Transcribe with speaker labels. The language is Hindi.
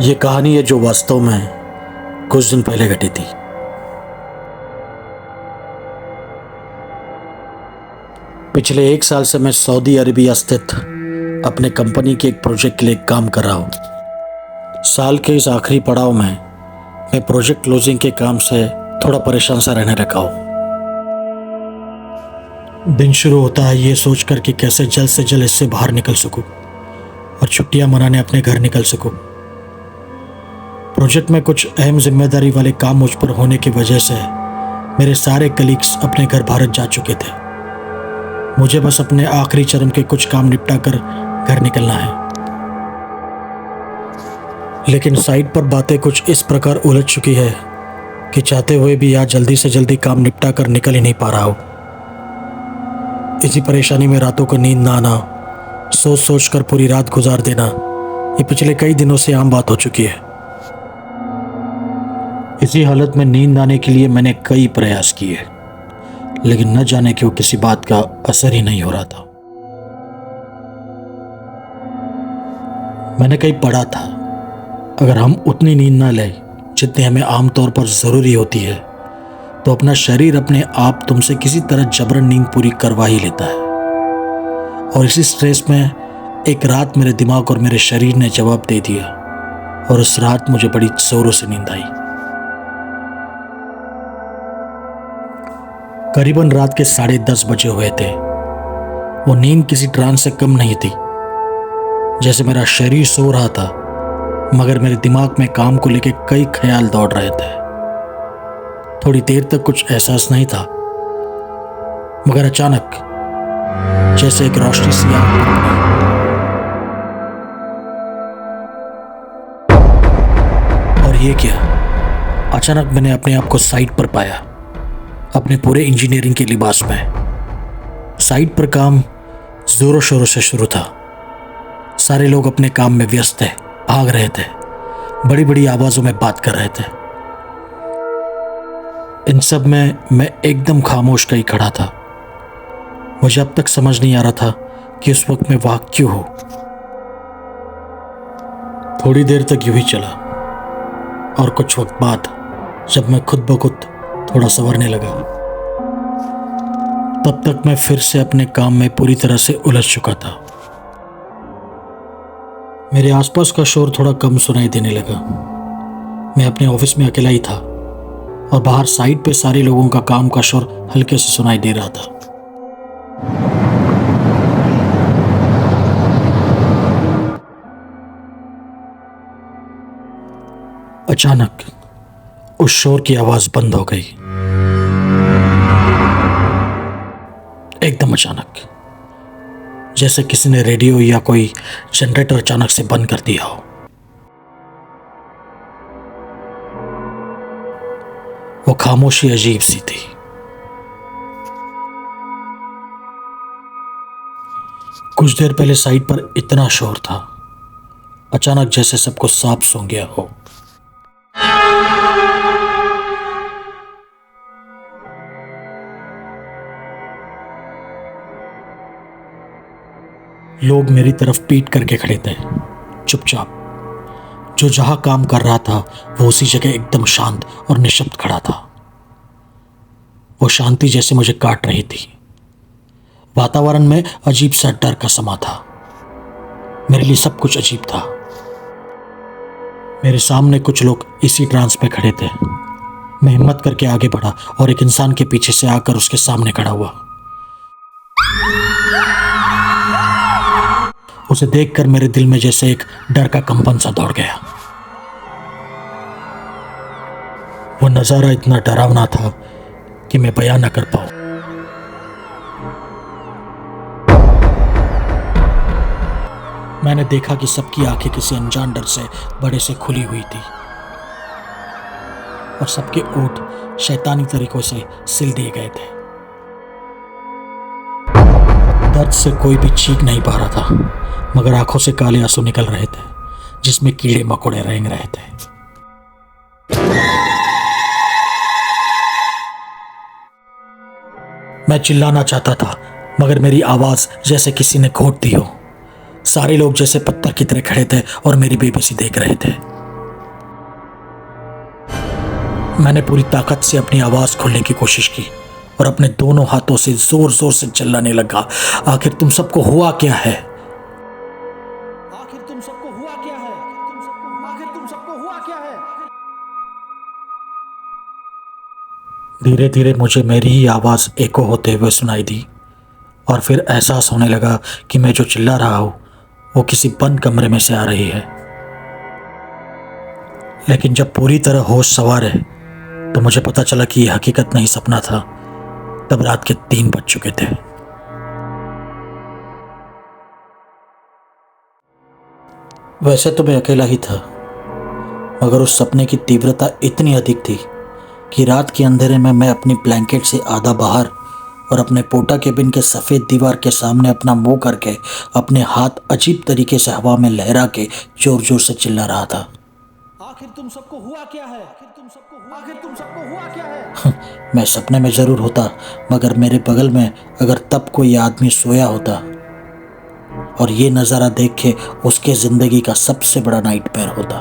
Speaker 1: ये कहानी है जो वास्तव में कुछ दिन पहले घटी थी। पिछले 1 साल से मैं सऊदी अरेबिया स्थित अपने कंपनी के एक प्रोजेक्ट के लिए काम कर रहा हूँ। साल के इस आखिरी पड़ाव में मैं प्रोजेक्ट क्लोजिंग के काम से थोड़ा परेशान सा रहने लगा हूँ। दिन शुरू होता है ये सोचकर कि कैसे जल्द से जल्द इससे बाहर निकल सकूँ और छुट्टियाँ मनाने अपने घर निकल सकूँ। प्रोजेक्ट में कुछ अहम जिम्मेदारी वाले काम मुझ पर होने की वजह से मेरे सारे कलीग्स अपने घर भारत जा चुके थे। मुझे बस अपने आखिरी चरण के कुछ काम निपटा कर घर निकलना है। लेकिन साइट पर बातें कुछ इस प्रकार उलझ चुकी है कि चाहते हुए भी आज जल्दी से जल्दी काम निपटा कर निकल ही नहीं पा रहा हूँ। इसी परेशानी में रातों को नींद ना आना, सोच सोच कर पूरी रात गुजार देना, ये पिछले कई दिनों से आम बात हो चुकी है। इसी हालत में नींद आने के लिए मैंने कई प्रयास किए, लेकिन न जाने क्यों किसी बात का असर ही नहीं हो रहा था। मैंने कहीं पढ़ा था, अगर हम उतनी नींद ना लें जितनी हमें आमतौर पर ज़रूरी होती है, तो अपना शरीर अपने आप तुमसे किसी तरह जबरन नींद पूरी करवा ही लेता है। और इसी स्ट्रेस में एक रात मेरे दिमाग और मेरे शरीर ने जवाब दे दिया, और उस रात मुझे बड़ी जोरों से नींद आई। करीबन रात के 10:30 बजे हुए थे। वो नींद किसी ट्रांस से कम नहीं थी। जैसे मेरा शरीर सो रहा था, मगर मेरे दिमाग में काम को लेकर कई ख्याल दौड़ रहे थे। थोड़ी देर तक कुछ एहसास नहीं था, मगर अचानक जैसे एक रोशनी सी आंख खुली और ये क्या, अचानक मैंने अपने आप को साइट पर पाया, अपने पूरे इंजीनियरिंग के लिबास में। साइट पर काम जोरों शोरों से शुरू था। सारे लोग अपने काम में व्यस्त थे, भाग रहे थे, बड़ी बड़ी आवाजों में बात कर रहे थे। इन सब में मैं एकदम खामोश कहीं खड़ा था। मुझे अब तक समझ नहीं आ रहा था कि उस वक्त मैं वहां क्यों हूं। थोड़ी देर तक यूं ही चला, और कुछ वक्त बाद जब मैं खुद ब खुद थोड़ा संवरने लगा, तब तक मैं फिर से अपने काम में पूरी तरह से उलझ चुका था। मेरे आसपास का शोर थोड़ा कम सुनाई देने लगा। मैं अपने ऑफिस में अकेला ही था, और बाहर साइट पे सारे लोगों का काम का शोर हल्के से सुनाई दे रहा था। अचानक उस शोर की आवाज बंद हो गई, एकदम अचानक, जैसे किसी ने रेडियो या कोई जनरेटर अचानक से बंद कर दिया हो। वो खामोशी अजीब सी थी। कुछ देर पहले साइट पर इतना शोर था, अचानक जैसे सब कुछ साफ सो गया हो। लोग मेरी तरफ पीट करके खड़े थे, चुपचाप। जो जहां काम कर रहा था वो उसी जगह एकदम शांत और निशब्द खड़ा था। वो शांति जैसे मुझे काट रही थी। वातावरण में अजीब सा डर का समा था। मेरे लिए सब कुछ अजीब था। मेरे सामने कुछ लोग इसी ट्रांस में खड़े थे। मैं हिम्मत करके आगे बढ़ा और एक इंसान के पीछे से आकर उसके सामने खड़ा हुआ। उसे देखकर मेरे दिल में जैसे एक डर का कंपन सा दौड़ गया। वो नजारा इतना डरावना था कि मैं बयान न कर पाऊं। मैंने देखा कि सबकी आंखें किसी अनजान डर से बड़े से खुली हुई थी, और सबके ओठ शैतानी तरीकों से सिल दिए गए थे। दर्द से कोई भी चीख नहीं पा रहा था, मगर आंखों से काले आंसू निकल रहे थे, जिसमें कीड़े मकोड़े रेंग रहे थे। मैं चिल्लाना चाहता था, मगर मेरी आवाज जैसे किसी ने घोट दी हो। सारे लोग जैसे पत्थर की तरह खड़े थे और मेरी बेबसी देख रहे थे। मैंने पूरी ताकत से अपनी आवाज़ खोलने की कोशिश की और अपने दोनों हाथों से जोर जोर से चिल्लाने लगा, आखिर तुम सबको हुआ क्या है? आखिर तुम सबको हुआ क्या है? आखिर तुम सबको हुआ क्या है? धीरे धीरे मुझे मेरी ही आवाज़ एको होते हुए सुनाई दी और फिर एहसास होने लगा कि मैं जो चिल्ला रहा हूँ वो किसी बंद कमरे में से आ रही है। लेकिन जब पूरी तरह होश सवार है तो मुझे पता चला कि यह हकीकत नहीं सपना था। तब रात के 3 बज चुके थे। वैसे तो मैं अकेला ही था, मगर उस सपने की तीव्रता इतनी अधिक थी कि रात के अंधेरे में मैं अपनी ब्लैंकेट से आधा बाहर और अपने पोटा केबिन के सफ़ेद दीवार के सामने अपना मुंह करके अपने हाथ अजीब तरीके से हवा में लहरा के जोर जोर से चिल्ला रहा था, आखिर तुम सबको हुआ क्या है? आखिर तुम सबको हुआ क्या है? मैं सपने में जरूर होता, मगर मेरे बगल में अगर तब कोई आदमी सोया होता और ये नज़ारा देख के उसके ज़िंदगी का सबसे बड़ा नाइटमेयर होता।